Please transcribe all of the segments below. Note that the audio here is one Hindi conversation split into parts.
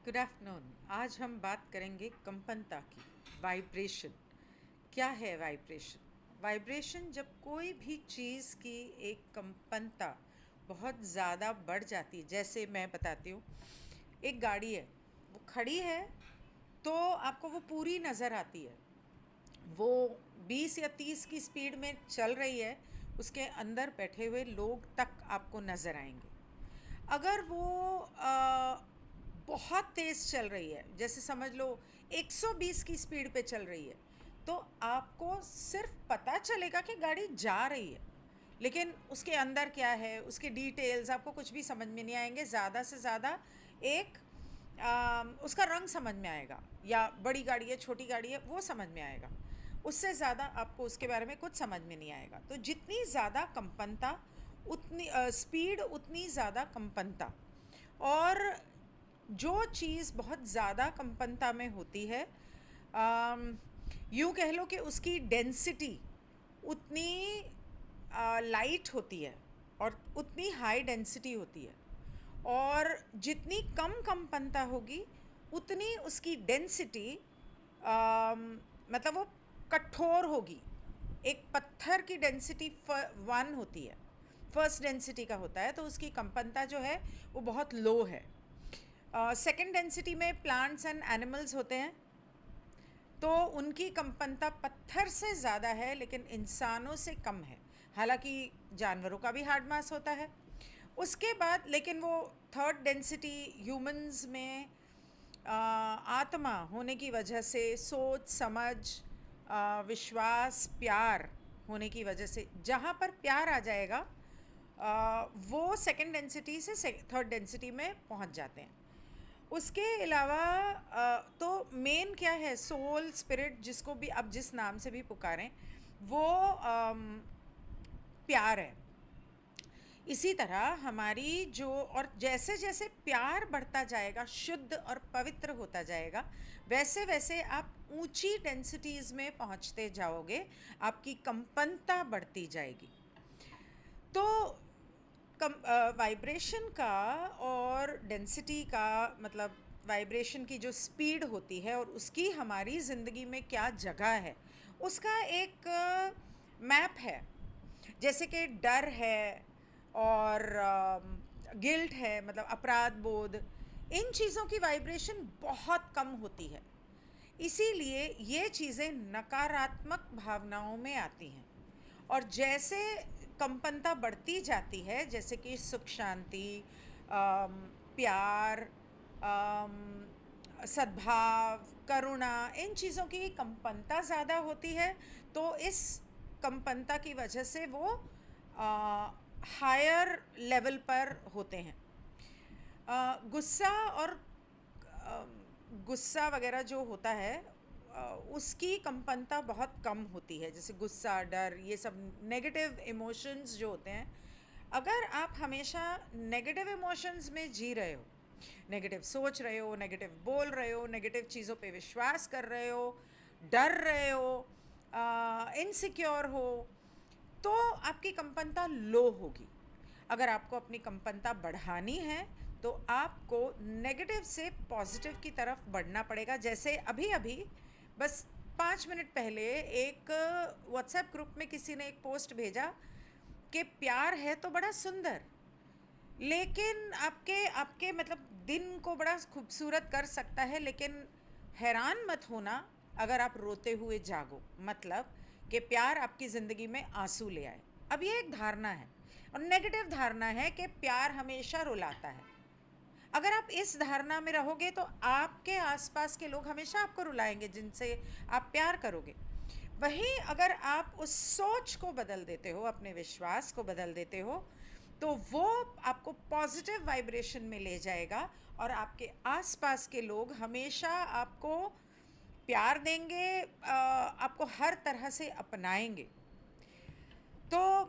Good afternoon. आज हम बात करेंगे कंपनता की। वाइब्रेशन क्या है? वाइब्रेशन जब कोई भी चीज़ की एक कंपनता बहुत ज़्यादा बढ़ जाती है। जैसे मैं बताती हूँ, एक गाड़ी है, वो खड़ी है तो आपको वो पूरी नज़र आती है। वो 20 या 30 की स्पीड में चल रही है, उसके अंदर बैठे हुए लोग तक आपको नज़र आएंगे। अगर वो बहुत तेज़ चल रही है, जैसे समझ लो 120 की स्पीड पे चल रही है, तो आपको सिर्फ पता चलेगा कि गाड़ी जा रही है, लेकिन उसके अंदर क्या है, उसके डिटेल्स आपको कुछ भी समझ में नहीं आएंगे। ज़्यादा से ज़्यादा एक उसका रंग समझ में आएगा, या बड़ी गाड़ी है छोटी गाड़ी है वो समझ में आएगा। उससे ज़्यादा आपको उसके बारे में कुछ समझ में नहीं आएगा। तो जितनी ज़्यादा कंपनता उतनी स्पीड, उतनी ज़्यादा कंपनता। और जो चीज़ बहुत ज़्यादा कंपनता में होती है, यूँ कह लो कि उसकी डेंसिटी उतनी लाइट होती है और उतनी हाई डेंसिटी होती है। और जितनी कम कंपनता होगी उतनी उसकी डेंसिटी, मतलब वो कठोर होगी। एक पत्थर की डेंसिटी 1 होती है, फर्स्ट डेंसिटी का होता है, तो उसकी कंपनता जो है वो बहुत लो है। सेकंड डेंसिटी में प्लांट्स एंड एनिमल्स होते हैं, तो उनकी कंपनता पत्थर से ज़्यादा है लेकिन इंसानों से कम है। हालांकि जानवरों का भी हार्ड मास होता है। उसके बाद लेकिन वो थर्ड डेंसिटी ह्यूमंस में आत्मा होने की वजह से, सोच समझ, विश्वास, प्यार होने की वजह से, जहाँ पर प्यार आ जाएगा वो सेकंड डेंसिटी से थर्ड डेंसिटी में पहुँच जाते हैं। उसके अलावा तो मेन क्या है, सोल, स्पिरिट, जिसको भी आप जिस नाम से भी पुकारें, वो प्यार है। इसी तरह हमारी जो, और जैसे जैसे प्यार बढ़ता जाएगा, शुद्ध और पवित्र होता जाएगा, वैसे वैसे आप ऊंची डेंसिटीज़ में पहुंचते जाओगे, आपकी कंपनता बढ़ती जाएगी। तो वाइब्रेशन का और डेंसिटी का मतलब, वाइब्रेशन की जो स्पीड होती है और उसकी हमारी ज़िंदगी में क्या जगह है, उसका एक मैप है। जैसे कि डर है और गिल्ट है, मतलब अपराध बोध, इन चीज़ों की वाइब्रेशन बहुत कम होती है। इसीलिए ये चीज़ें नकारात्मक भावनाओं में आती हैं। और जैसे कंपनता बढ़ती जाती है, जैसे कि सुख शांति, प्यार, सद्भाव, करुणा, इन चीज़ों की कंपनता ज़्यादा होती है, तो इस कंपनता की वजह से वो हायर लेवल पर होते हैं। गुस्सा और अ, गुस्सा वगैरह जो होता है, उसकी कंपनता बहुत कम होती है। जैसे गुस्सा, डर, ये सब नेगेटिव इमोशंस जो होते हैं, अगर आप हमेशा नेगेटिव इमोशंस में जी रहे हो, नेगेटिव सोच रहे हो, नेगेटिव बोल रहे हो, नेगेटिव चीज़ों पे विश्वास कर रहे हो, डर रहे हो, इनसिक्योर हो, तो आपकी कंपनता लो होगी। अगर आपको अपनी कंपनता बढ़ानी है तो आपको नेगेटिव से पॉजिटिव की तरफ बढ़ना पड़ेगा। जैसे अभी अभी बस 5 मिनट पहले एक व्हाट्सएप ग्रुप में किसी ने एक पोस्ट भेजा कि प्यार है तो बड़ा सुंदर, लेकिन आपके आपके मतलब दिन को बड़ा खूबसूरत कर सकता है, लेकिन हैरान मत होना अगर आप रोते हुए जागो, मतलब कि प्यार आपकी ज़िंदगी में आंसू ले आए। अब ये एक धारणा है और नेगेटिव धारणा है कि प्यार हमेशा रुलाता है। अगर आप इस धारणा में रहोगे तो आपके आसपास के लोग हमेशा आपको रुलाएंगे जिनसे आप प्यार करोगे। वहीं अगर आप उस सोच को बदल देते हो, अपने विश्वास को बदल देते हो, तो वो आपको पॉजिटिव वाइब्रेशन में ले जाएगा और आपके आसपास के लोग हमेशा आपको प्यार देंगे, आपको हर तरह से अपनाएंगे। तो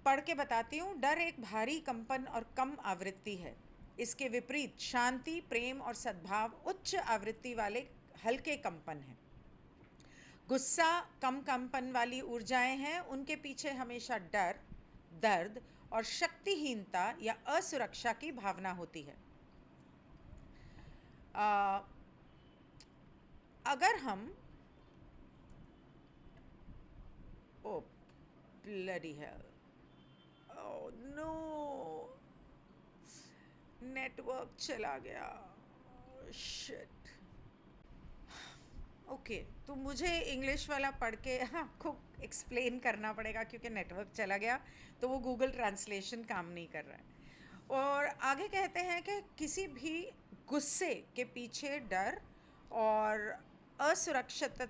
पढ़ के बताती हूँ। डर एक भारी कंपन और कम आवृत्ति है। इसके विपरीत शांति, प्रेम और सद्भाव उच्च आवृत्ति वाले हल्के कंपन हैं। गुस्सा कम कंपन वाली ऊर्जाएं हैं, उनके पीछे हमेशा डर, दर्द और शक्तिहीनता या असुरक्षा की भावना होती है। अगर हम oh bloody hell, oh no, network चला गया, शिट। ओके, तो मुझे इंग्लिश वाला पढ़ के आपको एक्सप्लेन करना पड़ेगा क्योंकि नेटवर्क चला गया, तो वो गूगल ट्रांसलेशन काम नहीं कर रहा है। और आगे कहते हैं कि किसी भी गुस्से के पीछे डर और असुरक्षित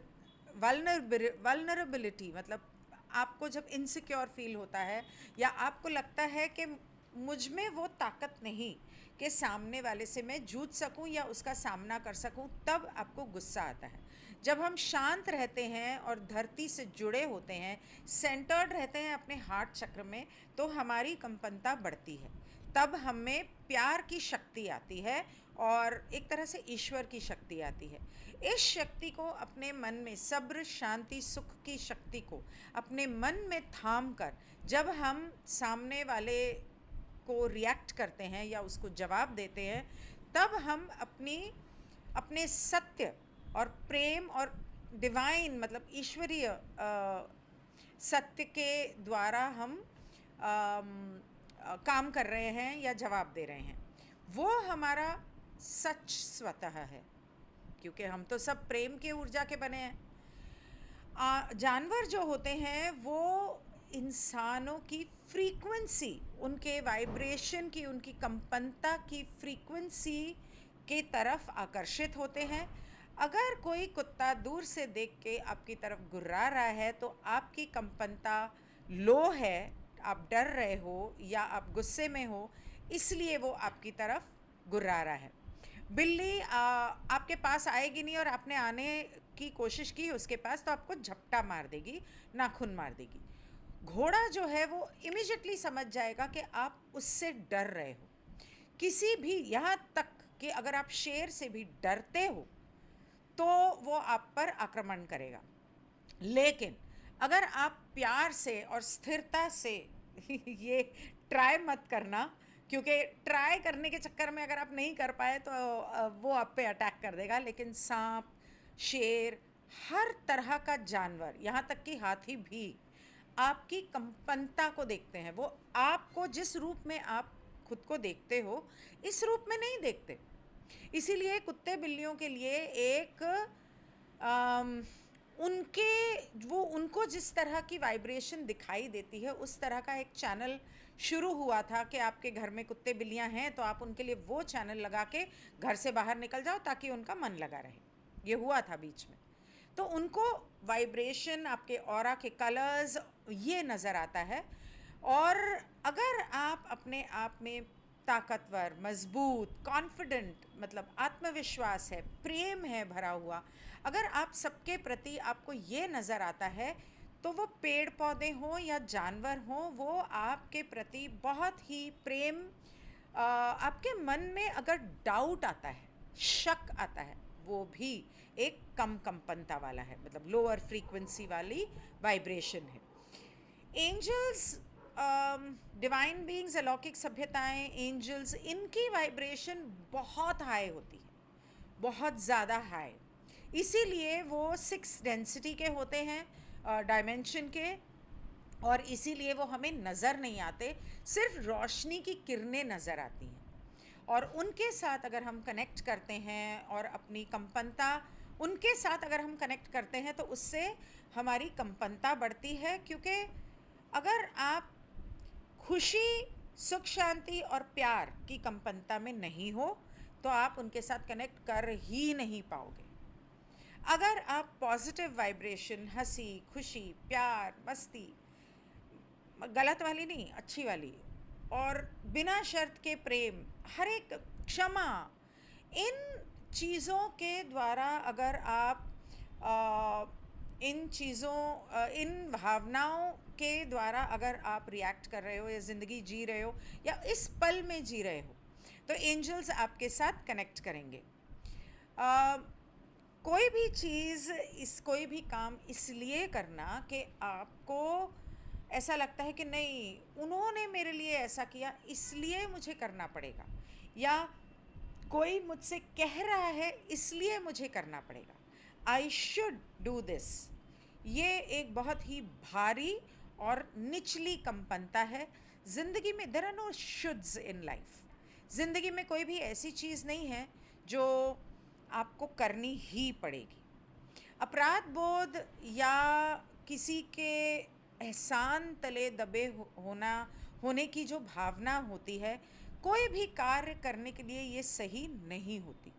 वल्नरेबिलिटी, मतलब आपको जब इनसिक्योर फील होता है या आपको लगता है कि मुझ में वो ताकत नहीं कि सामने वाले से मैं जूझ सकूं या उसका सामना कर सकूं, तब आपको गुस्सा आता है। जब हम शांत रहते हैं और धरती से जुड़े होते हैं, सेंटर्ड रहते हैं अपने हार्ट चक्र में, तो हमारी कंपनता बढ़ती है। तब हमें प्यार की शक्ति आती है और एक तरह से ईश्वर की शक्ति आती है। इस शक्ति को अपने मन में, सब्र, शांति, सुख की शक्ति को अपने मन में थाम कर जब हम सामने वाले को रिएक्ट करते हैं या उसको जवाब देते हैं, तब हम अपने सत्य और प्रेम और डिवाइन, मतलब ईश्वरीय सत्य के द्वारा हम काम कर रहे हैं या जवाब दे रहे हैं। वो हमारा सच स्वतः है, क्योंकि हम तो सब प्रेम की ऊर्जा के बने हैं। जानवर जो होते हैं वो इंसानों की फ्रीक्वेंसी, उनके वाइब्रेशन की, उनकी कंपनता की फ्रीक्वेंसी के तरफ आकर्षित होते हैं। अगर कोई कुत्ता दूर से देख के आपकी तरफ गुर्रा रहा है तो आपकी कंपनता लो है, आप डर रहे हो या आप गुस्से में हो, इसलिए वो आपकी तरफ गुर्रा रहा है। बिल्ली आपके पास आएगी नहीं और आपने आने की कोशिश की उसके पास तो आपको झपटा मार देगी, नाखून मार देगी। घोड़ा जो है वो इमीडिएटली समझ जाएगा कि आप उससे डर रहे हो। किसी भी, यहाँ तक कि अगर आप शेर से भी डरते हो तो वो आप पर आक्रमण करेगा। लेकिन अगर आप प्यार से और स्थिरता से ये ट्राई मत करना, क्योंकि ट्राई करने के चक्कर में अगर आप नहीं कर पाए तो वो आप पे अटैक कर देगा। लेकिन सांप, शेर, हर तरह का जानवर, यहाँ तक कि हाथी भी आपकी कंपनता को देखते हैं। वो आपको जिस रूप में आप खुद को देखते हो, इस रूप में नहीं देखते। इसीलिए कुत्ते बिल्लियों के लिए एक उनको जिस तरह की वाइब्रेशन दिखाई देती है उस तरह का एक चैनल शुरू हुआ था कि आपके घर में कुत्ते बिल्लियां हैं तो आप उनके लिए वो चैनल लगा के घर से बाहर निकल जाओ ताकि उनका मन लगा रहे। ये हुआ था बीच में। तो उनको वाइब्रेशन, आपके ऑरा के कलर्स, ये नज़र आता है। और अगर आप अपने आप में ताकतवर, मजबूत, कॉन्फिडेंट, मतलब आत्मविश्वास है, प्रेम है भरा हुआ, अगर आप सबके प्रति आपको ये नज़र आता है, तो वो पेड़ पौधे हों या जानवर हों, वो आपके प्रति बहुत ही प्रेम। आपके मन में अगर डाउट आता है, शक आता है, वो भी एक कम कंपनता वाला है, मतलब लोअर फ्रीक्वेंसी वाली वाइब्रेशन है। एंजल्स, डिवाइन बीइंग्स, अलौकिक सभ्यताएं, एंजल्स, इनकी वाइब्रेशन बहुत हाई होती है, बहुत ज़्यादा हाई। इसीलिए वो 6 डेंसिटी के होते हैं, डायमेंशन के, और इसीलिए वो हमें नज़र नहीं आते, सिर्फ रोशनी की किरणें नज़र आती हैं। और उनके साथ अगर हम कनेक्ट करते हैं और अपनी कंपनता उनके साथ अगर हम कनेक्ट करते हैं तो उससे हमारी कंपनता बढ़ती है। क्योंकि अगर आप खुशी, सुख, शांति और प्यार की कंपनता में नहीं हो तो आप उनके साथ कनेक्ट कर ही नहीं पाओगे। अगर आप पॉजिटिव वाइब्रेशन, हंसी, खुशी, प्यार, मस्ती, गलत वाली नहीं, अच्छी वाली, और बिना शर्त के प्रेम, हर एक, क्षमा, इन चीज़ों के द्वारा अगर आप इन भावनाओं के द्वारा अगर आप रिएक्ट कर रहे हो या ज़िंदगी जी रहे हो या इस पल में जी रहे हो, तो एंजल्स आपके साथ कनेक्ट करेंगे। कोई भी चीज़, कोई भी काम इसलिए करना कि आपको ऐसा लगता है कि नहीं, उन्होंने मेरे लिए ऐसा किया इसलिए मुझे करना पड़ेगा, या कोई मुझसे कह रहा है इसलिए मुझे करना पड़ेगा, आई शुड डू दिस, ये एक बहुत ही भारी और निचली कंपनता है ज़िंदगी में। There are no shoulds in life. ज़िंदगी में कोई भी ऐसी चीज़ नहीं है जो आपको करनी ही पड़ेगी। अपराध बोध या किसी के एहसान तले दबे होने की जो भावना होती है, कोई भी कार्य करने के लिए ये सही नहीं होती।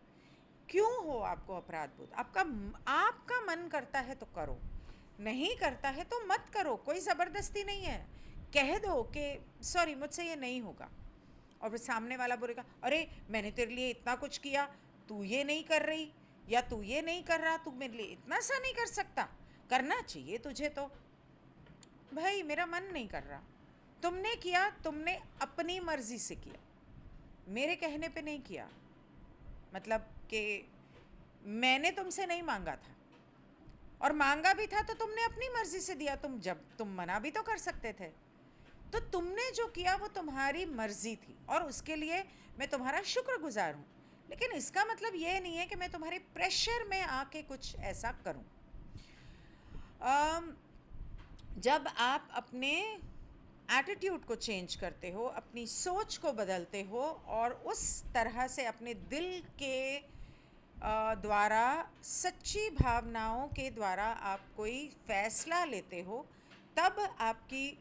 क्यों हो आपको अपराध बोध? आपका मन करता है तो करो, नहीं करता है तो मत करो, कोई ज़बरदस्ती नहीं है। कह दो कि सॉरी मुझसे ये नहीं होगा, और फिर सामने वाला बोलेगा अरे मैंने तेरे लिए इतना कुछ किया, तू ये नहीं कर रही या तू ये नहीं कर रहा, तू मेरे लिए इतना सा नहीं कर सकता, करना चाहिए तुझे तो। भाई मेरा मन नहीं कर रहा, तुमने किया, तुमने अपनी मर्जी से किया, मेरे कहने पे नहीं किया। मतलब कि मैंने तुमसे नहीं मांगा था, और मांगा भी था तो तुमने अपनी मर्जी से दिया। तुम मना भी तो कर सकते थे। तो तुमने जो किया वो तुम्हारी मर्जी थी, और उसके लिए मैं तुम्हारा शुक्रगुजार हूँ। लेकिन इसका मतलब ये नहीं है कि मैं तुम्हारे प्रेशर में आके कुछ ऐसा करूँ। जब आप अपने एटीट्यूड को चेंज करते हो, अपनी सोच को बदलते हो, और उस तरह से अपने दिल के द्वारा, सच्ची भावनाओं के द्वारा आप कोई फैसला लेते हो, तब आपकी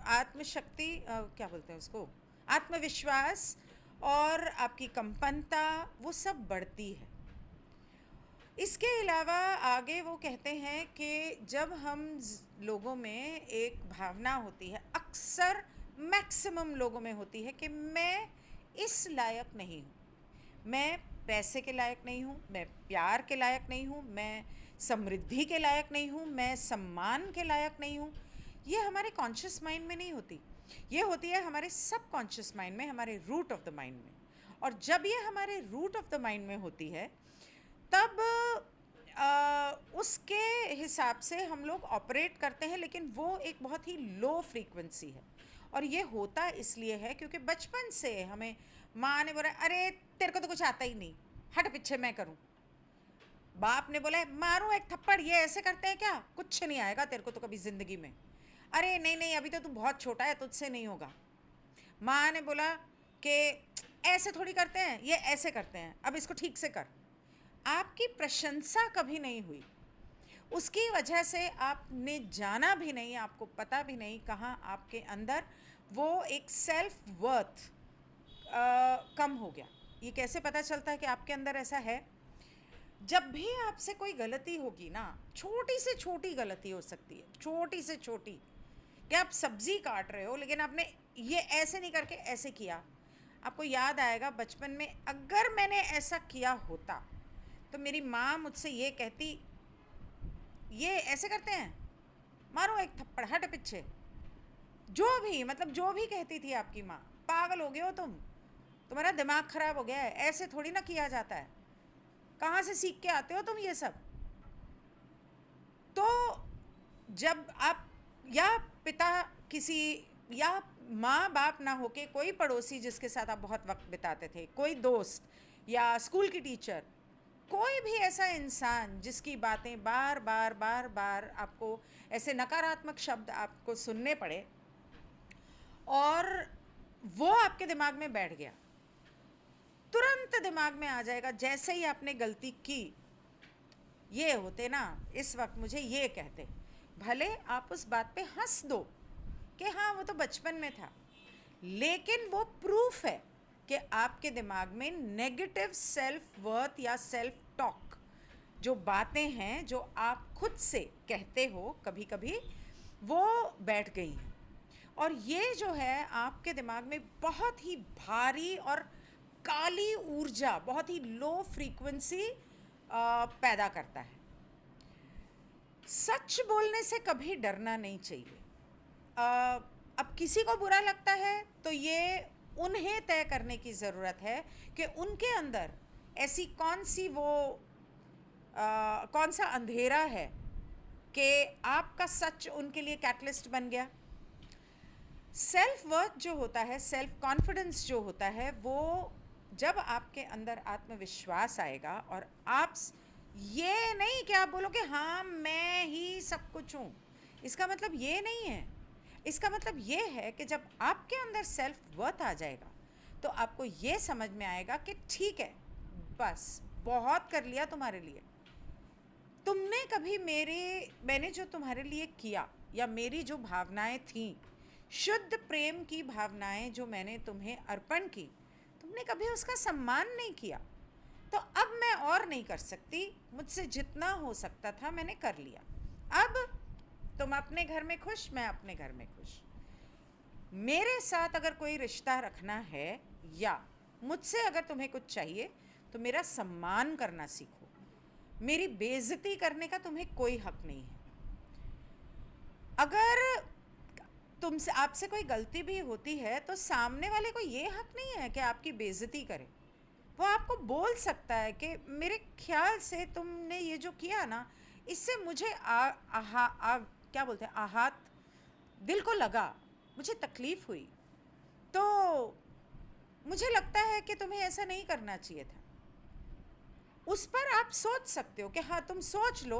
आत्मशक्ति, क्या बोलते हैं उसको, आत्मविश्वास और आपकी कंपनता, वो सब बढ़ती है। इसके अलावा आगे वो कहते हैं कि जब हम लोगों में एक भावना होती है, अक्सर मैक्सिमम लोगों में होती है कि मैं इस लायक नहीं हूँ, मैं पैसे के लायक नहीं हूँ, मैं प्यार के लायक नहीं हूँ, मैं समृद्धि के लायक नहीं हूँ, मैं सम्मान के लायक नहीं हूँ। ये हमारे कॉन्शियस माइंड में नहीं होती, ये होती है हमारे सब कॉन्शियस माइंड में, हमारे रूट ऑफ द माइंड में। और जब ये हमारे रूट ऑफ द माइंड में होती है, तब उसके हिसाब से हम लोग ऑपरेट करते हैं, लेकिन वो एक बहुत ही लो फ्रीक्वेंसी है। और ये होता इसलिए है क्योंकि बचपन से हमें माँ ने बोला अरे तेरे को तो कुछ आता ही नहीं, हट पीछे मैं करूँ। बाप ने बोला मारूं एक थप्पड़, ये ऐसे करते हैं क्या, कुछ नहीं आएगा तेरे को तो कभी ज़िंदगी में, अरे नहीं नहीं अभी तो तू बहुत छोटा है, तुझसे नहीं होगा। माँ ने बोला कि ऐसे थोड़ी करते हैं, ये ऐसे करते हैं, अब इसको ठीक से कर। आपकी प्रशंसा कभी नहीं हुई, उसकी वजह से आपने जाना भी नहीं, आपको पता भी नहीं कहाँ आपके अंदर वो एक सेल्फ वर्थ कम हो गया। ये कैसे पता चलता है कि आपके अंदर ऐसा है? जब भी आपसे कोई गलती होगी ना, छोटी से छोटी गलती हो सकती है, छोटी से छोटी, कि आप सब्ज़ी काट रहे हो लेकिन आपने ये ऐसे नहीं करके ऐसे किया, आपको याद आएगा बचपन में अगर मैंने ऐसा किया होता तो मेरी माँ मुझसे ये कहती ये ऐसे करते हैं, मारो एक थप्पड़, हट पीछे। जो भी मतलब जो भी कहती थी आपकी माँ, पागल हो गए हो तुम, तुम्हारा दिमाग खराब हो गया है, ऐसे थोड़ी ना किया जाता है, कहाँ से सीख के आते हो तुम ये सब। तो जब आप या पिता किसी या माँ बाप ना होके कोई पड़ोसी जिसके साथ आप बहुत वक्त बिताते थे, कोई दोस्त या स्कूल की टीचर, कोई भी ऐसा इंसान जिसकी बातें बार बार बार बार आपको ऐसे नकारात्मक शब्द आपको सुनने पड़े और वो आपके दिमाग में बैठ गया, तुरंत दिमाग में आ जाएगा जैसे ही आपने गलती की, ये होते ना इस वक्त मुझे ये कहते। भले आप उस बात पे हंस दो कि हाँ वो तो बचपन में था, लेकिन वो प्रूफ है कि आपके दिमाग में नेगेटिव सेल्फ वर्थ या सेल्फ टॉक, जो बातें हैं जो आप खुद से कहते हो कभी कभी, वो बैठ गई हैं। और ये जो है आपके दिमाग में बहुत ही भारी और काली ऊर्जा, बहुत ही लो फ्रीक्वेंसी पैदा करता है। सच बोलने से कभी डरना नहीं चाहिए। अब किसी को बुरा लगता है तो ये उन्हें तय करने की ज़रूरत है कि उनके अंदर ऐसी कौन सा अंधेरा है कि आपका सच उनके लिए कैटलिस्ट बन गया। सेल्फ वर्थ जो होता है, सेल्फ कॉन्फिडेंस जो होता है, वो जब आपके अंदर आत्मविश्वास आएगा और आप ये नहीं कि आप बोलोगे हाँ मैं ही सब कुछ हूँ, इसका मतलब ये नहीं है। इसका मतलब ये है कि जब आपके अंदर सेल्फ वर्थ आ जाएगा तो आपको ये समझ में आएगा कि ठीक है, बस बहुत कर लिया तुम्हारे लिए। तुमने कभी मैंने जो तुम्हारे लिए किया, या मेरी जो भावनाएं थीं, शुद्ध प्रेम की भावनाएं जो मैंने तुम्हें अर्पण की, तुमने कभी उसका सम्मान नहीं किया। तो अब मैं और नहीं कर सकती, मुझसे जितना हो सकता था मैंने कर लिया। अब तुम अपने घर में खुश, मैं अपने घर में खुश। मेरे साथ अगर कोई रिश्ता रखना है या मुझसे अगर तुम्हें कुछ चाहिए तो मेरा सम्मान करना सीखो। मेरी बेइज्जती करने का तुम्हें कोई हक नहीं है। अगर तुमसे आपसे कोई गलती भी होती है तो सामने वाले को ये हक नहीं है कि आपकी बेइज्जती करे। वो आपको बोल सकता है कि मेरे ख्याल से तुमने ये जो किया ना, इससे मुझे क्या बोलते हैं, आहत, दिल को लगा, मुझे तकलीफ़ हुई, तो मुझे लगता है कि तुम्हें ऐसा नहीं करना चाहिए था। उस पर आप सोच सकते हो कि हाँ, तुम सोच लो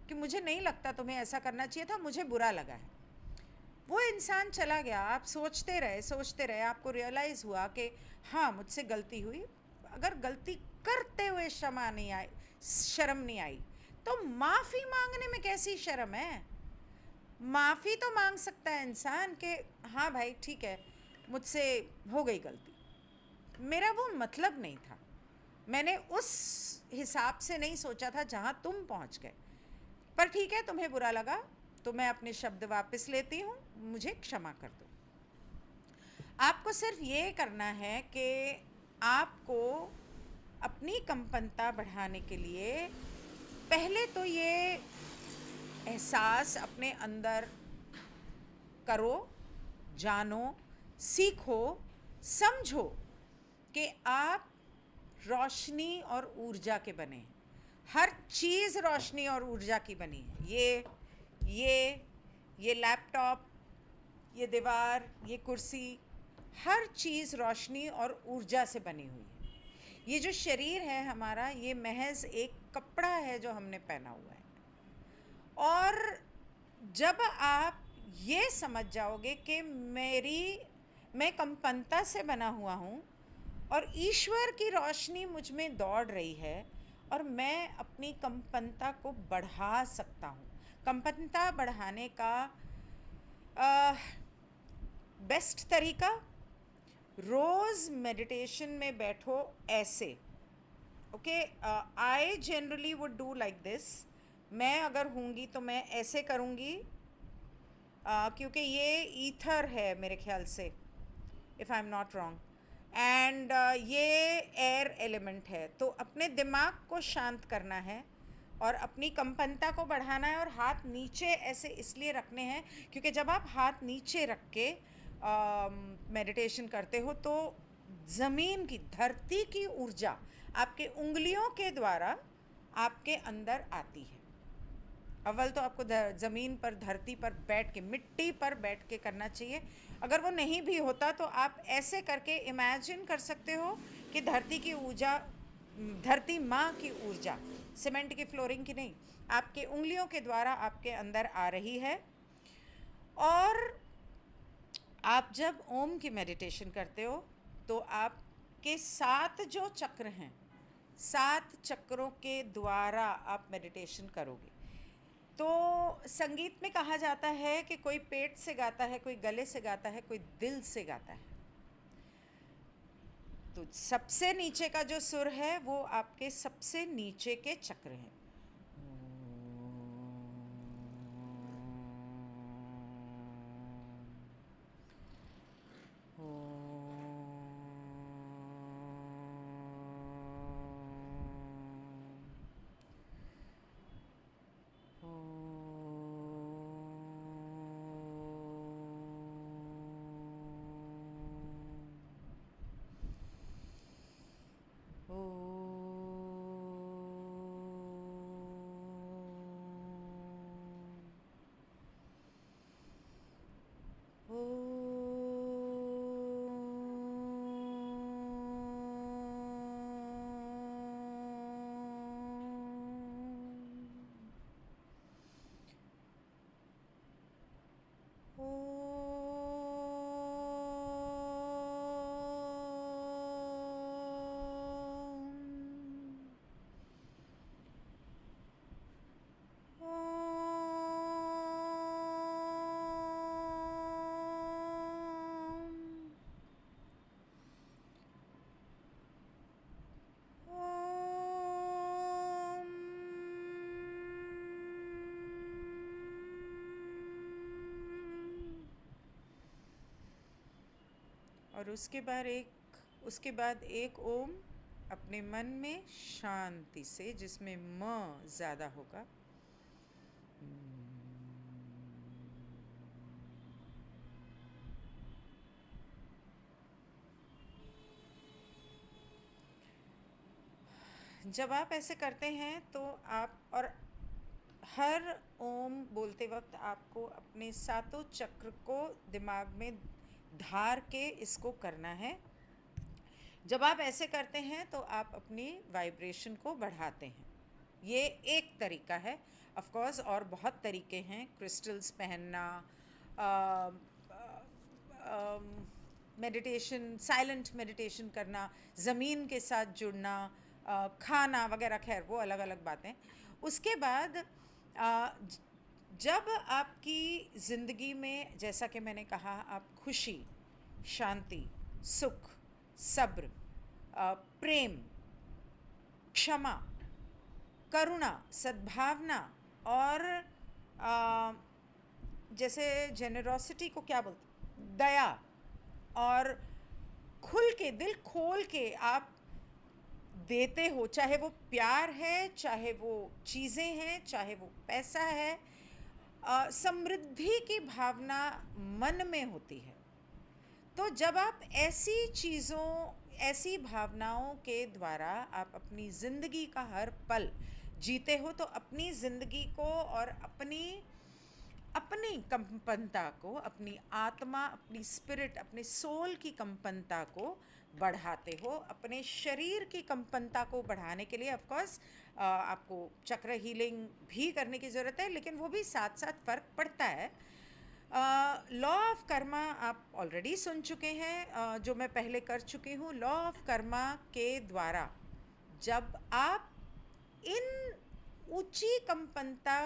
कि मुझे नहीं लगता तुम्हें ऐसा करना चाहिए था, मुझे बुरा लगा है। वो इंसान चला गया, आप सोचते रहे, आपको रियलाइज़ हुआ कि हाँ मुझसे गलती हुई। अगर गलती करते हुए शर्म नहीं आई तो माफ़ी मांगने में कैसी शर्म है। माफ़ी तो मांग सकता है इंसान कि हाँ भाई ठीक है, मुझसे हो गई गलती, मेरा वो मतलब नहीं था, मैंने उस हिसाब से नहीं सोचा था जहाँ तुम पहुँच गए। पर ठीक है, तुम्हें बुरा लगा तो मैं अपने शब्द वापस लेती हूँ, मुझे क्षमा कर दो। आपको सिर्फ ये करना है कि आपको अपनी कंपनता बढ़ाने के लिए पहले तो ये एहसास अपने अंदर करो, जानो, सीखो, समझो कि आप रोशनी और ऊर्जा के बने हैं। हर चीज़ रोशनी और ऊर्जा की बनी है। ये ये लैपटॉप, ये दीवार, ये कुर्सी, हर चीज़ रोशनी और ऊर्जा से बनी हुई है। ये जो शरीर है हमारा, ये महज एक कपड़ा है जो हमने पहना हुआ है। और जब आप ये समझ जाओगे कि मैं कंपनता से बना हुआ हूँ और ईश्वर की रोशनी मुझ में दौड़ रही है और मैं अपनी कंपनता को बढ़ा सकता हूँ। कंपनता बढ़ाने का बेस्ट तरीका, रोज़ मेडिटेशन में बैठो ऐसे। Okay, I generally would do like this. मैं अगर होंगी तो मैं ऐसे करूँगी, क्योंकि ये ईथर है मेरे ख्याल से, if I am not wrong, and ये एयर एलिमेंट है। तो अपने दिमाग को शांत करना है और अपनी कंपनता को बढ़ाना है। और हाथ नीचे ऐसे इसलिए रखने हैं क्योंकि जब आप हाथ नीचे रख के मेडिटेशन करते हो तो ज़मीन की, धरती की ऊर्जा आपके उंगलियों के द्वारा आपके अंदर आती है। अव्वल तो आपको ज़मीन पर, धरती पर बैठ के, मिट्टी पर बैठ के करना चाहिए। अगर वो नहीं भी होता तो आप ऐसे करके इमेजिन कर सकते हो कि धरती की ऊर्जा, धरती माँ की ऊर्जा, सीमेंट की फ्लोरिंग की नहीं, आपके उंगलियों के द्वारा आपके अंदर आ रही है। और आप जब ओम की मेडिटेशन करते हो तो आपके 7 जो चक्र हैं, 7 चक्रों के द्वारा आप मेडिटेशन करोगे। तो संगीत में कहा जाता है कि कोई पेट से गाता है, कोई गले से गाता है, कोई दिल से गाता है। तो सबसे नीचे का जो सुर है वो आपके सबसे नीचे के चक्र हैं। और उसके बाद एक ओम अपने मन में शांति से, जिसमें म ज़्यादा होगा। जब आप ऐसे करते हैं तो आप, और हर ओम बोलते वक्त आपको अपने सातों चक्र को दिमाग में धार के इसको करना है। जब आप ऐसे करते हैं तो आप अपनी वाइब्रेशन को बढ़ाते हैं। ये एक तरीका है। ऑफ कोर्स और बहुत तरीके हैं, क्रिस्टल्स पहनना, मेडिटेशन, साइलेंट मेडिटेशन करना, ज़मीन के साथ जुड़ना, खाना वगैरह, खैर वो अलग अलग बातें। उसके बाद जब आपकी ज़िंदगी में, जैसा कि मैंने कहा, आप खुशी, शांति, सुख, सब्र, प्रेम, क्षमा, करुणा, सद्भावना और जैसे जेनरोसिटी को क्या बोलते, दया, और खुल के, दिल खोल के आप देते हो, चाहे वो प्यार है, चाहे वो चीज़ें हैं, चाहे वो पैसा है। समृद्धि की भावना मन में होती है। तो जब आप ऐसी चीज़ों, ऐसी भावनाओं के द्वारा आप अपनी ज़िंदगी का हर पल जीते हो, तो अपनी ज़िंदगी को और अपनी कंपनता को, अपनी आत्मा, अपनी स्पिरिट, अपने सोल की कंपनता को बढ़ाते हो। अपने शरीर की कंपनता को बढ़ाने के लिए ऑफ कोर्स आपको चक्र हीलिंग भी करने की ज़रूरत है, लेकिन वो भी साथ साथ फ़र्क पड़ता है। लॉ ऑफ कर्मा आप ऑलरेडी सुन चुके हैं, जो मैं पहले कर चुकी हूँ। लॉ ऑफ कर्मा के द्वारा जब आप इन ऊंची कंपनता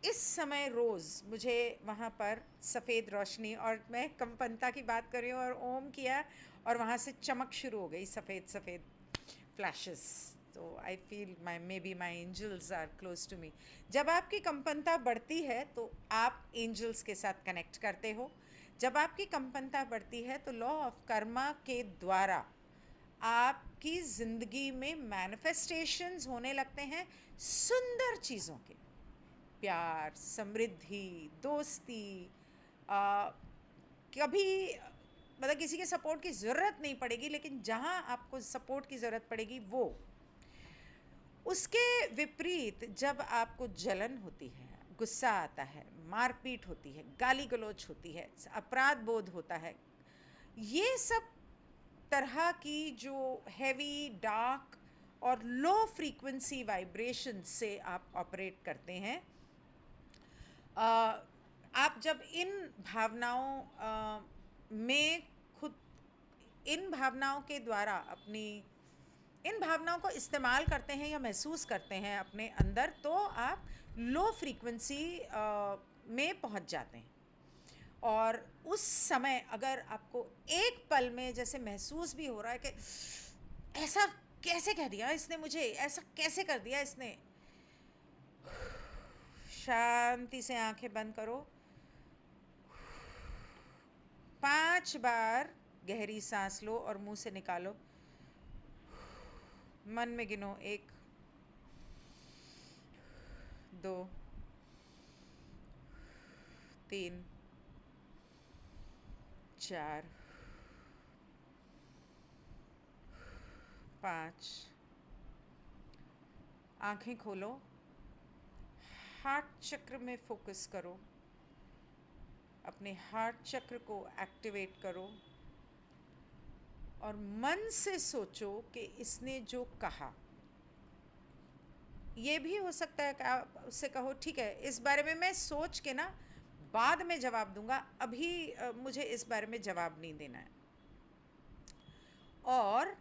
इस समय रोज़ मुझे वहाँ पर सफ़ेद रोशनी, और मैं कंपनता की बात कर रही हूँ, और ओम किया और वहाँ से चमक शुरू हो गई, सफ़ेद सफ़ेद फ्लैशेस। तो I feel maybe my angels are close to me. जब आपकी कंपनता बढ़ती है तो आप एंजल्स के साथ कनेक्ट करते हो। जब आपकी कंपनता बढ़ती है तो लॉ ऑफ कर्मा के द्वारा आपकी ज़िंदगी में मैनिफेस्टेशंस होने लगते हैं सुंदर चीज़ों के, प्यार, समृद्धि, दोस्ती। कभी मतलब किसी के सपोर्ट की ज़रूरत नहीं पड़ेगी, लेकिन जहाँ आपको सपोर्ट की ज़रूरत पड़ेगी वो। उसके विपरीत जब आपको जलन होती है, गुस्सा आता है, मारपीट होती है, गाली गलौज होती है, अपराध बोध होता है, ये सब तरह की जो हैवी, डार्क और लो फ्रीक्वेंसी वाइब्रेशन से आप ऑपरेट करते हैं, आप जब इन भावनाओं में खुद, इन भावनाओं के द्वारा इन भावनाओं को इस्तेमाल करते हैं या महसूस करते हैं अपने अंदर, तो आप लो फ्रीक्वेंसी में पहुंच जाते हैं। और उस समय अगर आपको एक पल में जैसे महसूस भी हो रहा है कि ऐसा कैसे कह दिया इसने मुझे, ऐसा कैसे कर दिया इसने, शांति से आंखें बंद करो, 5 बार गहरी सांस लो और मुंह से निकालो। मन में गिनो, 1, 2, 3, 4, 5। आंखें खोलो, हार्ट चक्र में फोकस करो, अपने हार्ट चक्र को एक्टिवेट करो और मन से सोचो कि इसने जो कहा, ये भी हो सकता है कि आप उससे कहो ठीक है, इस बारे में मैं सोच के ना बाद में जवाब दूंगा, अभी मुझे इस बारे में जवाब नहीं देना है। और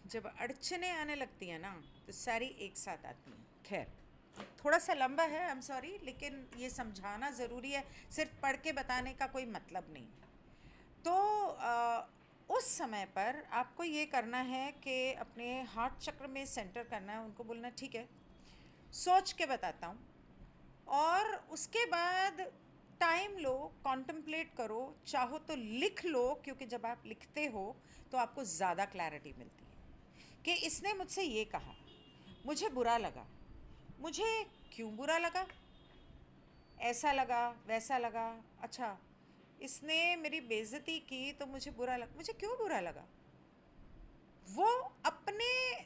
जब अड़चने आने लगती हैं ना तो सारी एक साथ आती हैं। खैर थोड़ा सा लंबा है, आई एम सॉरी, लेकिन ये समझाना ज़रूरी है, सिर्फ पढ़ के बताने का कोई मतलब नहीं। तो उस समय पर आपको ये करना है कि अपने हार्ट चक्र में सेंटर करना है, उनको बोलना ठीक है सोच के बताता हूँ, और उसके बाद टाइम लो, कॉन्टम्पलेट करो, चाहो तो लिख लो, क्योंकि जब आप लिखते हो तो आपको ज़्यादा क्लैरिटी मिलती है कि इसने मुझसे ये कहा, मुझे बुरा लगा, मुझे क्यों बुरा लगा, ऐसा लगा वैसा लगा, अच्छा इसने मेरी बेइज्जती की तो मुझे बुरा लगा, मुझे क्यों बुरा लगा। वो अपने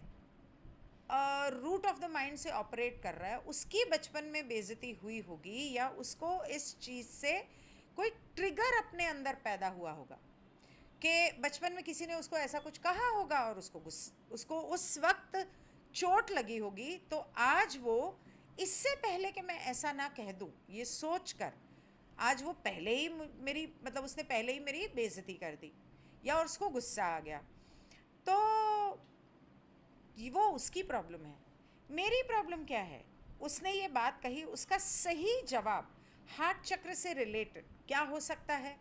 रूट ऑफ द माइंड से ऑपरेट कर रहा है, उसकी बचपन में बेइज्जती हुई होगी या उसको इस चीज़ से कोई ट्रिगर अपने अंदर पैदा हुआ होगा कि बचपन में किसी ने उसको ऐसा कुछ कहा होगा और उसको उस वक्त चोट लगी होगी, तो आज वो इससे पहले कि मैं ऐसा ना कह दूं ये सोच कर, आज वो पहले ही मेरी मतलब उसने पहले ही मेरी बेइज्जती कर दी या और उसको गुस्सा आ गया, तो वो उसकी प्रॉब्लम है। मेरी प्रॉब्लम क्या है, उसने ये बात कही, उसका सही जवाब हार्ट चक्र से रिलेटेड क्या हो सकता है,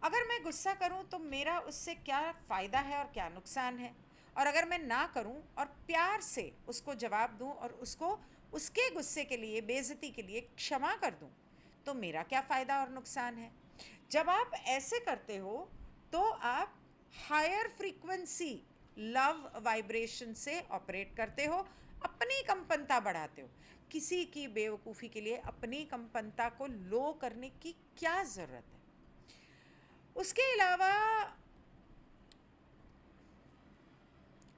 अगर मैं गुस्सा करूं तो मेरा उससे क्या फ़ायदा है और क्या नुकसान है, और अगर मैं ना करूं और प्यार से उसको जवाब दूं और उसको उसके गुस्से के लिए, बेइज्जती के लिए क्षमा कर दूं, तो मेरा क्या फ़ायदा और नुकसान है। जब आप ऐसे करते हो तो आप हायर फ्रीक्वेंसी लव वाइब्रेशन से ऑपरेट करते हो, अपनी कंपनता बढ़ाते हो। किसी की बेवकूफ़ी के लिए अपनी कंपनता को लो करने की क्या ज़रूरत है। उसके अलावा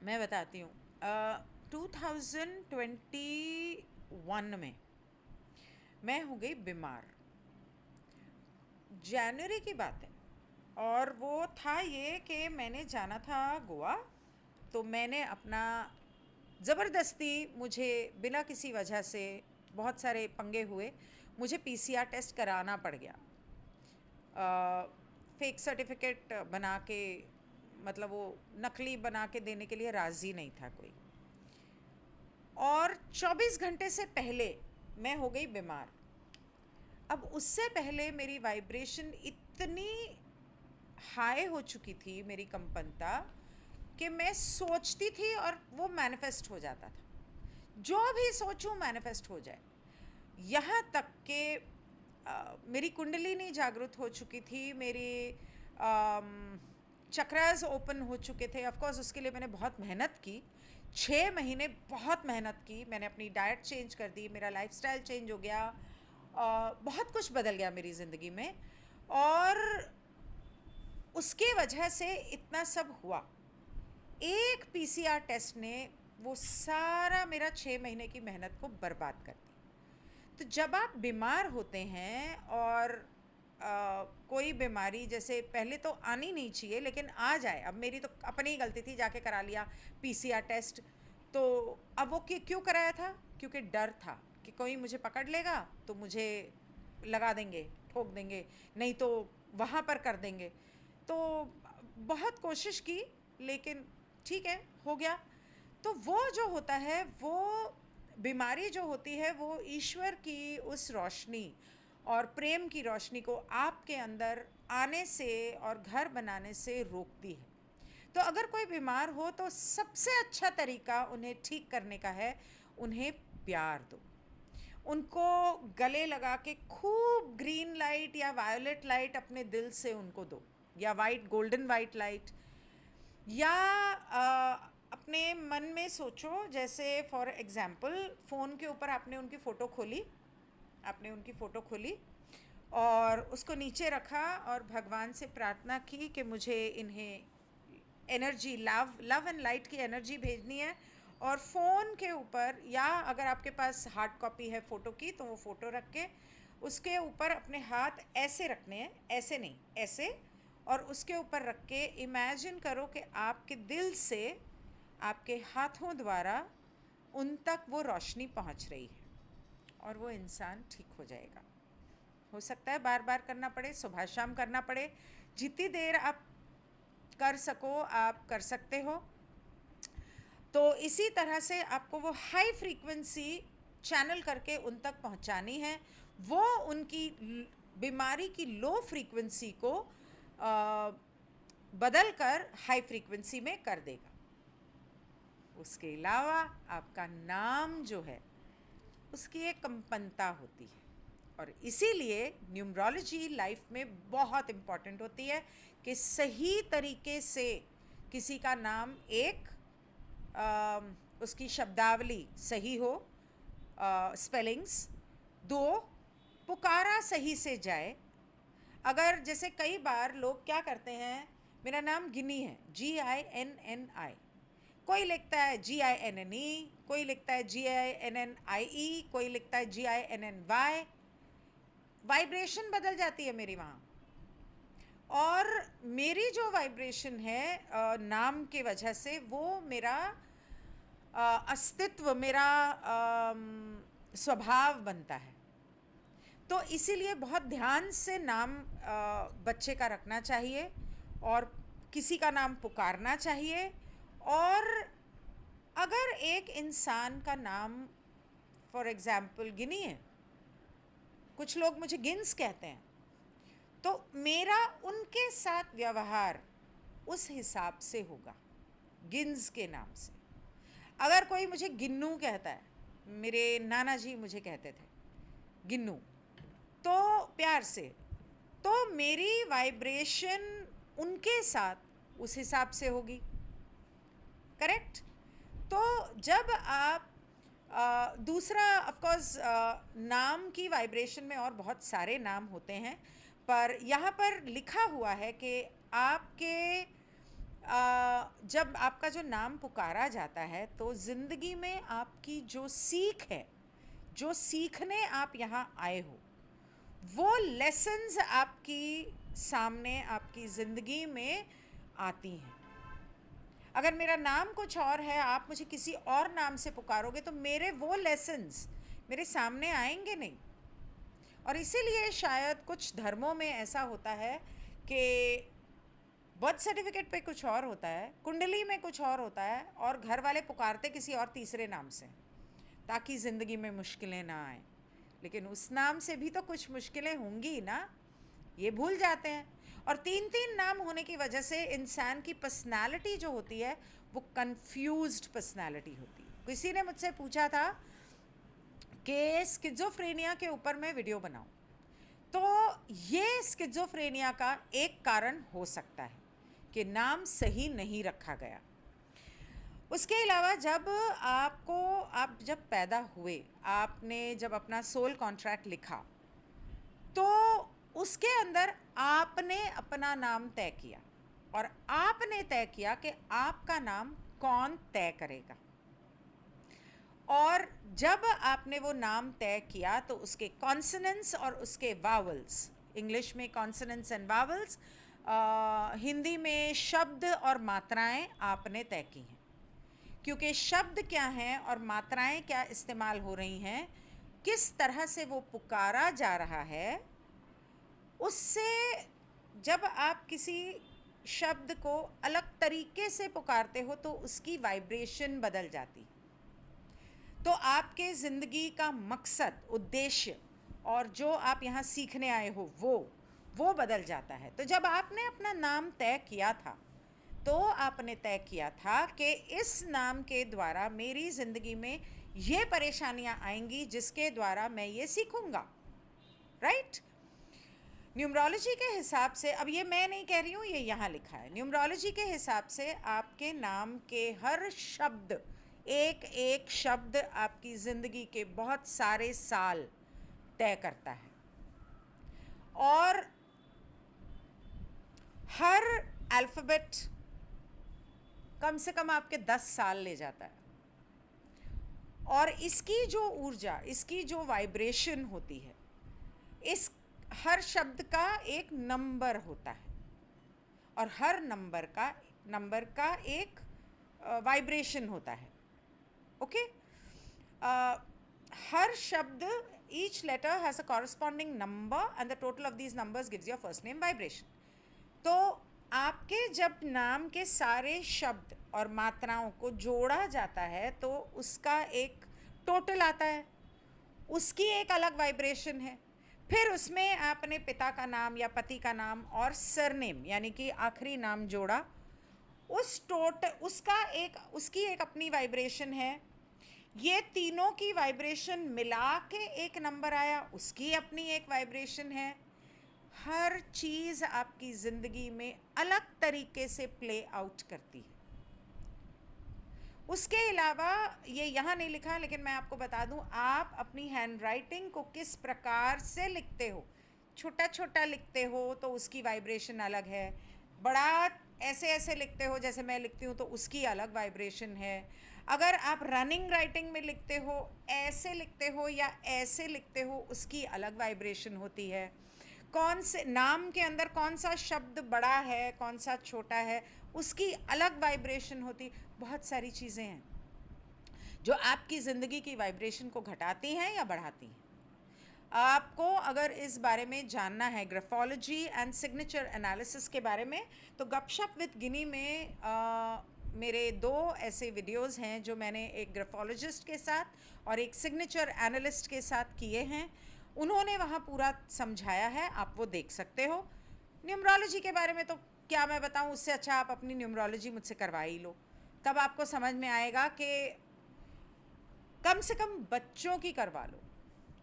मैं बताती हूँ, 2021 में मैं हो गई बीमार, जनवरी की बात है, और वो था ये कि मैंने जाना था गोवा, तो मैंने अपना ज़बरदस्ती, मुझे बिना किसी वजह से बहुत सारे पंगे हुए, मुझे पीसीआर टेस्ट कराना पड़ गया। फेक सर्टिफिकेट बना के, मतलब वो नकली बना के देने के लिए राज़ी नहीं था कोई, और 24 घंटे से पहले मैं हो गई बीमार। अब उससे पहले मेरी वाइब्रेशन इतनी हाई हो चुकी थी, मेरी कंपनता, कि मैं सोचती थी और वो मैनिफेस्ट हो जाता था, जो भी सोचूं मैनिफेस्ट हो जाए। यहाँ तक कि मेरी कुंडलिनी जागृत हो चुकी थी, मेरी चक्रास ओपन हो चुके थे। ऑफ कोर्स उसके लिए मैंने बहुत मेहनत की, 6 महीने बहुत मेहनत की, मैंने अपनी डाइट चेंज कर दी, मेरा लाइफस्टाइल चेंज हो गया, बहुत कुछ बदल गया मेरी ज़िंदगी में, और उसके वजह से इतना सब हुआ। एक पीसीआर टेस्ट ने वो सारा मेरा 6 महीने की मेहनत को बर्बाद कर दी। तो जब आप बीमार होते हैं और कोई बीमारी जैसे पहले तो आनी नहीं चाहिए लेकिन आ जाए, अब मेरी तो अपनी ही गलती थी, जाके करा लिया पीसीआर टेस्ट। तो अब वो क्यों कराया था, क्योंकि डर था कि कोई मुझे पकड़ लेगा तो मुझे लगा देंगे, ठोक देंगे, नहीं तो वहाँ पर कर देंगे। तो बहुत कोशिश की, लेकिन ठीक है, हो गया। तो वो जो होता है, वो बीमारी जो होती है, वो ईश्वर की उस रोशनी और प्रेम की रोशनी को आपके अंदर आने से और घर बनाने से रोकती है। तो अगर कोई बीमार हो तो सबसे अच्छा तरीका उन्हें ठीक करने का है, उन्हें प्यार दो, उनको गले लगा के खूब ग्रीन लाइट या वायोलेट लाइट अपने दिल से उनको दो, या वाइट, गोल्डन वाइट लाइट, या अपने मन में सोचो, जैसे फॉर एग्ज़ाम्पल फ़ोन के ऊपर आपने उनकी फ़ोटो खोली, आपने उनकी फ़ोटो खोली और उसको नीचे रखा और भगवान से प्रार्थना की कि मुझे इन्हें एनर्जी, लव एंड लाइट की एनर्जी भेजनी है, और फ़ोन के ऊपर, या अगर आपके पास हार्ड कॉपी है फ़ोटो की तो वो फ़ोटो रख के उसके ऊपर अपने हाथ ऐसे रखने हैं, ऐसे नहीं, ऐसे, और उसके ऊपर रख के इमेजिन करो कि आपके दिल से आपके हाथों द्वारा उन तक वो रोशनी पहुंच रही है और वो इंसान ठीक हो जाएगा। हो सकता है बार बार करना पड़े, सुबह शाम करना पड़े, जितनी देर आप कर सको आप कर सकते हो। तो इसी तरह से आपको वो हाई फ्रीक्वेंसी चैनल करके उन तक पहुंचानी है, वो उनकी बीमारी की लो फ्रीक्वेंसी को बदल कर हाई फ्रीक्वेंसी में कर देगा। उसके अलावा आपका नाम जो है उसकी एक कंपनता होती है, और इसीलिए न्यूमरोलॉजी लाइफ में बहुत इम्पॉर्टेंट होती है कि सही तरीके से किसी का नाम, एक उसकी शब्दावली सही हो, स्पेलिंग्स, दो पुकारा सही से जाए। अगर जैसे कई बार लोग क्या करते हैं, मेरा नाम गिनी है, GINNI, कोई लिखता है GINNE, कोई लिखता है GINNIE, कोई लिखता है GINNY, वाइब्रेशन बदल जाती है मेरी वहाँ। और मेरी जो वाइब्रेशन है नाम के वजह से, वो मेरा अस्तित्व, मेरा स्वभाव बनता है। तो इसीलिए बहुत ध्यान से नाम बच्चे का रखना चाहिए और किसी का नाम पुकारना चाहिए। और अगर एक इंसान का नाम फॉर एग्ज़ाम्पल गिनी है, कुछ लोग मुझे गिन्स कहते हैं, तो मेरा उनके साथ व्यवहार उस हिसाब से होगा, गिन्स के नाम से। अगर कोई मुझे गिन्नू कहता है, मेरे नाना जी मुझे कहते थे गिन्नू, तो प्यार से, तो मेरी वाइब्रेशन उनके साथ उस हिसाब से होगी, करेक्ट। तो जब आप दूसरा, ऑफकोर्स नाम की वाइब्रेशन में और बहुत सारे नाम होते हैं, पर यहाँ पर लिखा हुआ है कि आपके जब आपका जो नाम पुकारा जाता है तो ज़िंदगी में आपकी जो सीख है, जो सीखने आप यहाँ आए हो, वो लेसन्स आपकी सामने आपकी ज़िंदगी में आती हैं। अगर मेरा नाम कुछ और है, आप मुझे किसी और नाम से पुकारोगे, तो मेरे वो लेसन्स मेरे सामने आएंगे नहीं। और इसीलिए शायद कुछ धर्मों में ऐसा होता है कि बर्थ सर्टिफिकेट पे कुछ और होता है, कुंडली में कुछ और होता है, और घर वाले पुकारते किसी और तीसरे नाम से, ताकि ज़िंदगी में मुश्किलें ना आए। लेकिन उस नाम से भी तो कुछ मुश्किलें होंगी ना, ये भूल जाते हैं। और 3-3 नाम होने की वजह से इंसान की पर्सनालिटी जो होती है वो कंफ्यूज्ड पर्सनालिटी होती है। किसी ने मुझसे पूछा था कि स्किज़ोफ्रेनिया के ऊपर मैं वीडियो बनाऊं, तो ये स्किज़ोफ्रेनिया का एक कारण हो सकता है कि नाम सही नहीं रखा गया। उसके अलावा जब आप जब पैदा हुए, आपने जब अपना सोल कॉन्ट्रैक्ट लिखा, तो उसके अंदर आपने अपना नाम तय किया, और आपने तय किया कि आपका नाम कौन तय करेगा। और जब आपने वो नाम तय किया तो उसके कॉन्सोनेंट्स और उसके वावल्स, इंग्लिश में कॉन्सोनेंट्स एंड वावल्स, हिंदी में शब्द और मात्राएं आपने तय की हैं। क्योंकि शब्द क्या हैं और मात्राएं क्या इस्तेमाल हो रही हैं, किस तरह से वो पुकारा जा रहा है, उससे जब आप किसी शब्द को अलग तरीके से पुकारते हो तो उसकी वाइब्रेशन बदल जाती। तो आपके ज़िंदगी का मकसद, उद्देश्य और जो आप यहाँ सीखने आए हो वो बदल जाता है। तो जब आपने अपना नाम तय किया था, तो आपने तय किया था कि इस नाम के द्वारा मेरी ज़िंदगी में ये परेशानियाँ आएंगी जिसके द्वारा मैं ये सीखूँगा, राइट। न्यूमरोलॉजी के हिसाब से, अब ये मैं नहीं कह रही हूँ, ये यहाँ लिखा है, न्यूमरोलॉजी के हिसाब से आपके नाम के हर शब्द, एक एक शब्द आपकी ज़िंदगी के बहुत सारे साल तय करता है। और हर अल्फ़ाबेट कम से कम आपके 10 साल ले जाता है। और इसकी जो ऊर्जा, इसकी जो वाइब्रेशन होती है, इस हर शब्द का एक नंबर होता है, और हर नंबर का एक वाइब्रेशन होता है, ओके। हर शब्द, each letter has a corresponding number and the total of these numbers gives your first name vibration. तो आपके जब नाम के सारे शब्द और मात्राओं को जोड़ा जाता है तो उसका एक टोटल आता है, उसकी एक अलग वाइब्रेशन है। फिर उसमें आपने पिता का नाम या पति का नाम और सरनेम यानी कि आखिरी नाम जोड़ा, उसकी एक अपनी वाइब्रेशन है। ये तीनों की वाइब्रेशन मिला के एक नंबर आया, उसकी अपनी एक वाइब्रेशन है। हर चीज़ आपकी ज़िंदगी में अलग तरीके से प्ले आउट करती है। उसके अलावा ये यहाँ नहीं लिखा, लेकिन मैं आपको बता दूँ, आप अपनी हैंड राइटिंग को किस प्रकार से लिखते हो। छोटा छोटा लिखते हो तो उसकी वाइब्रेशन अलग है, बड़ा ऐसे ऐसे लिखते हो जैसे मैं लिखती हूँ तो उसकी अलग वाइब्रेशन है। अगर आप रनिंग राइटिंग में लिखते हो, ऐसे लिखते हो या ऐसे लिखते हो, उसकी अलग वाइब्रेशन होती है। कौन से नाम के अंदर कौन सा शब्द बड़ा है, कौन सा छोटा है, उसकी अलग वाइब्रेशन होती। बहुत सारी चीज़ें हैं जो आपकी ज़िंदगी की वाइब्रेशन को घटाती हैं या बढ़ाती हैं। आपको अगर इस बारे में जानना है, ग्राफोलॉजी एंड सिग्नेचर एनालिसिस के बारे में, तो गपशप विद गिनी में मेरे 2 ऐसे वीडियोस हैं जो मैंने एक ग्राफोलॉजिस्ट के साथ और एक सिग्नेचर एनालिस्ट के साथ किए हैं। उन्होंने वहाँ पूरा समझाया है, आप वो देख सकते हो। न्यूमरोलॉजी के बारे में तो क्या मैं बताऊँ, उससे अच्छा आप अपनी न्यूमरोलॉजी मुझसे करवा ही लो, तब आपको समझ में आएगा कि कम से कम बच्चों की करवा लो।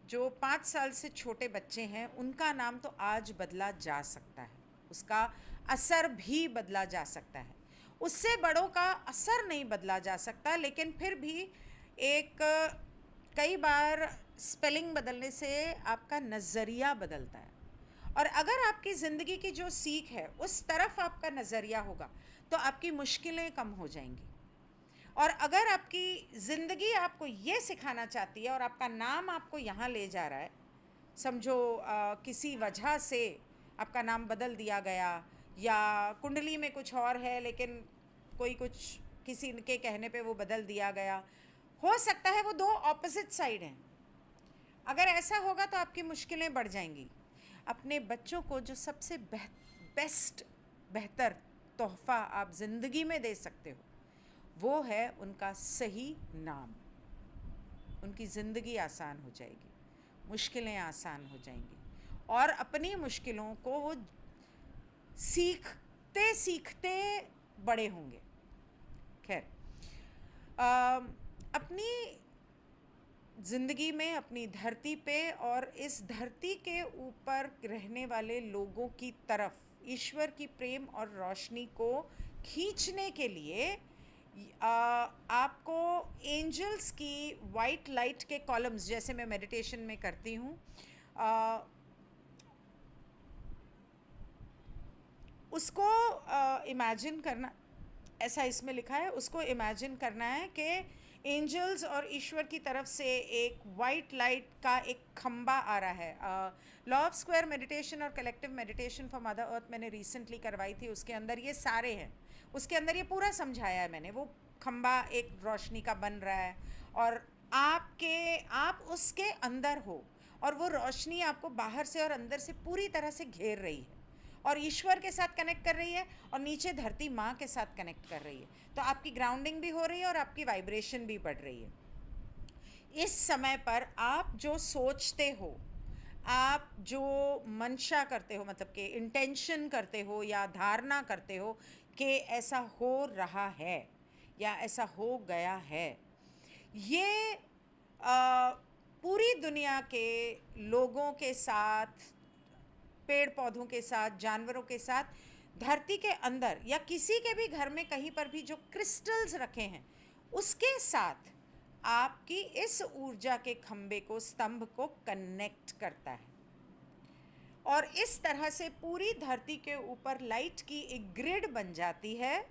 जो 5 साल से छोटे बच्चे हैं उनका नाम तो आज बदला जा सकता है, उसका असर भी बदला जा सकता है। उससे बड़ों का असर नहीं बदला जा सकता, लेकिन फिर भी एक कई बार स्पेलिंग बदलने से आपका नज़रिया बदलता है। और अगर आपकी ज़िंदगी की जो सीख है उस तरफ आपका नज़रिया होगा तो आपकी मुश्किलें कम हो जाएंगी। और अगर आपकी ज़िंदगी आपको ये सिखाना चाहती है और आपका नाम आपको यहाँ ले जा रहा है, समझो किसी वजह से आपका नाम बदल दिया गया, या कुंडली में कुछ और है लेकिन कोई कुछ किसी के कहने पे वो बदल दिया गया, हो सकता है वो 2 ऑपोजिट साइड हैं। अगर ऐसा होगा तो आपकी मुश्किलें बढ़ जाएंगी। अपने बच्चों को जो सबसे बेहतर तोहफ़ा आप ज़िंदगी में दे सकते हो वो है उनका सही नाम। उनकी ज़िंदगी आसान हो जाएगी, मुश्किलें आसान हो जाएंगी, और अपनी मुश्किलों को वो सीखते सीखते बड़े होंगे। खैर, अपनी ज़िंदगी में, अपनी धरती पे और इस धरती के ऊपर रहने वाले लोगों की तरफ ईश्वर की प्रेम और रोशनी को खींचने के लिए आपको एंजल्स की वाइट लाइट के कॉलम्स, जैसे मैं मेडिटेशन में करती हूँ, उसको इमेजिन करना, ऐसा इसमें लिखा है, उसको इमेजिन करना है कि एंजल्स और ईश्वर की तरफ से एक वाइट लाइट का एक खंबा आ रहा है। लॉ ऑफ स्क्वायर मेडिटेशन और collective meditation for mother earth मैंने रिसेंटली करवाई थी, उसके अंदर ये सारे हैं, उसके अंदर ये पूरा समझाया है मैंने। वो खंबा एक रोशनी का बन रहा है और आप उसके अंदर हो, और वो रोशनी आपको बाहर से और अंदर से पूरी तरह से घेर रही है और ईश्वर के साथ कनेक्ट कर रही है और नीचे धरती माँ के साथ कनेक्ट कर रही है। तो आपकी ग्राउंडिंग भी हो रही है और आपकी वाइब्रेशन भी बढ़ रही है। इस समय पर आप जो सोचते हो, आप जो मंशा करते हो, मतलब कि इंटेंशन करते हो या धारणा करते हो कि ऐसा हो रहा है या ऐसा हो गया है, ये पूरी दुनिया के लोगों के साथ, पेड़ पौधों के साथ, जानवरों के साथ, धरती के अंदर या किसी के भी घर में कहीं पर भी जो क्रिस्टल्स रखे हैं उसके साथ आपकी इस ऊर्जा के खंबे को, स्तंभ को कनेक्ट करता है। और इस तरह से पूरी धरती के ऊपर लाइट की एक ग्रिड बन जाती है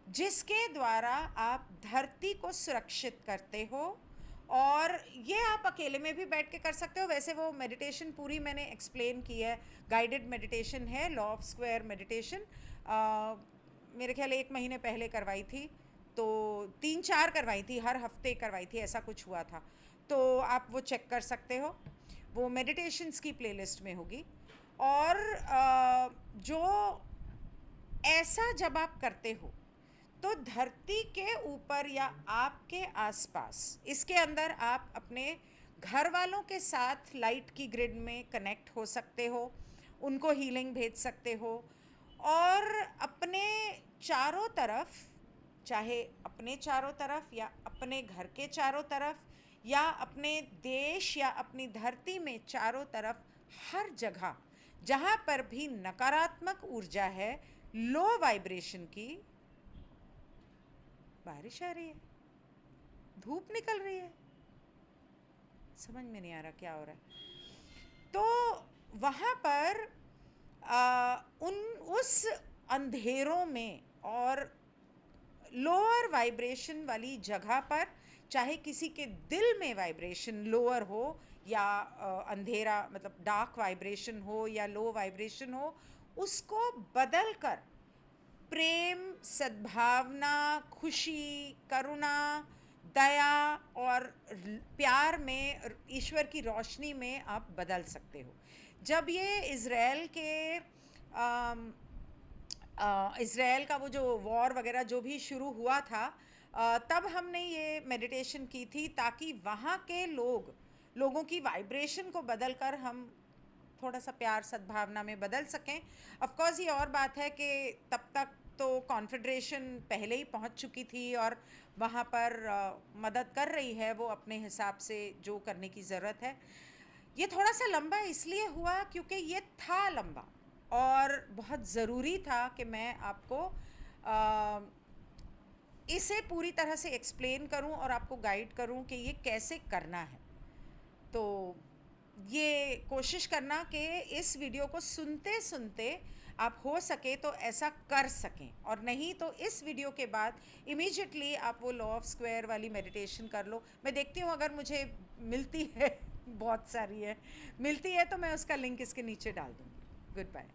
जिसके द्वारा आप धरती को सुरक्षित करते हो। और ये आप अकेले में भी बैठ के कर सकते हो। वैसे वो मेडिटेशन पूरी मैंने एक्सप्लेन की है, गाइडेड मेडिटेशन है, लॉ ऑफ स्क्वायर मेडिटेशन। मेरे ख्याल 1 महीने पहले करवाई थी, तो 3-4 करवाई थी, हर हफ्ते करवाई थी, ऐसा कुछ हुआ था। तो आप वो चेक कर सकते हो, वो मेडिटेशंस की प्लेलिस्ट में होगी। और जो ऐसा जब आप करते हो तो धरती के ऊपर या आपके आसपास, इसके अंदर आप अपने घर वालों के साथ लाइट की ग्रिड में कनेक्ट हो सकते हो, उनको हीलिंग भेज सकते हो, और अपने चारों तरफ चाहे अपने चारों तरफ या अपने घर के चारों तरफ या अपने देश या अपनी धरती में चारों तरफ, हर जगह जहाँ पर भी नकारात्मक ऊर्जा है, लो वाइब्रेशन की, बारिश आ रही है, धूप निकल रही है, समझ में नहीं आ रहा क्या हो रहा है। तो वहाँ पर उस अंधेरों में और लोअर वाइब्रेशन वाली जगह पर, चाहे किसी के दिल में वाइब्रेशन लोअर हो या अंधेरा मतलब डार्क वाइब्रेशन हो या लो वाइब्रेशन हो, उसको बदल कर प्रेम, सद्भावना, खुशी, करुणा, दया और प्यार में, ईश्वर की रोशनी में आप बदल सकते हो। जब ये इज़राइल का वो जो वॉर वगैरह जो भी शुरू हुआ था, तब हमने ये मेडिटेशन की थी ताकि वहाँ के लोगों की वाइब्रेशन को बदल कर हम थोड़ा सा प्यार सद्भावना में बदल सकें। ऑफ कोर्स ये और बात है कि तब तक तो कॉन्फेडरेशन पहले ही पहुंच चुकी थी और वहाँ पर मदद कर रही है वो अपने हिसाब से जो करने की ज़रूरत है। ये थोड़ा सा लंबा इसलिए हुआ क्योंकि ये था लंबा और बहुत ज़रूरी था कि मैं आपको इसे पूरी तरह से एक्सप्लेन करूं और आपको गाइड करूं कि ये कैसे करना है। तो ये कोशिश करना कि इस वीडियो को सुनते सुनते आप हो सके तो ऐसा कर सकें, और नहीं तो इस वीडियो के बाद इमीडिएटली आप वो लॉ ऑफ स्क्वायर वाली मेडिटेशन कर लो। मैं देखती हूँ अगर मुझे मिलती है, बहुत सारी है, मिलती है तो मैं उसका लिंक इसके नीचे डाल दूँगी। Good bye.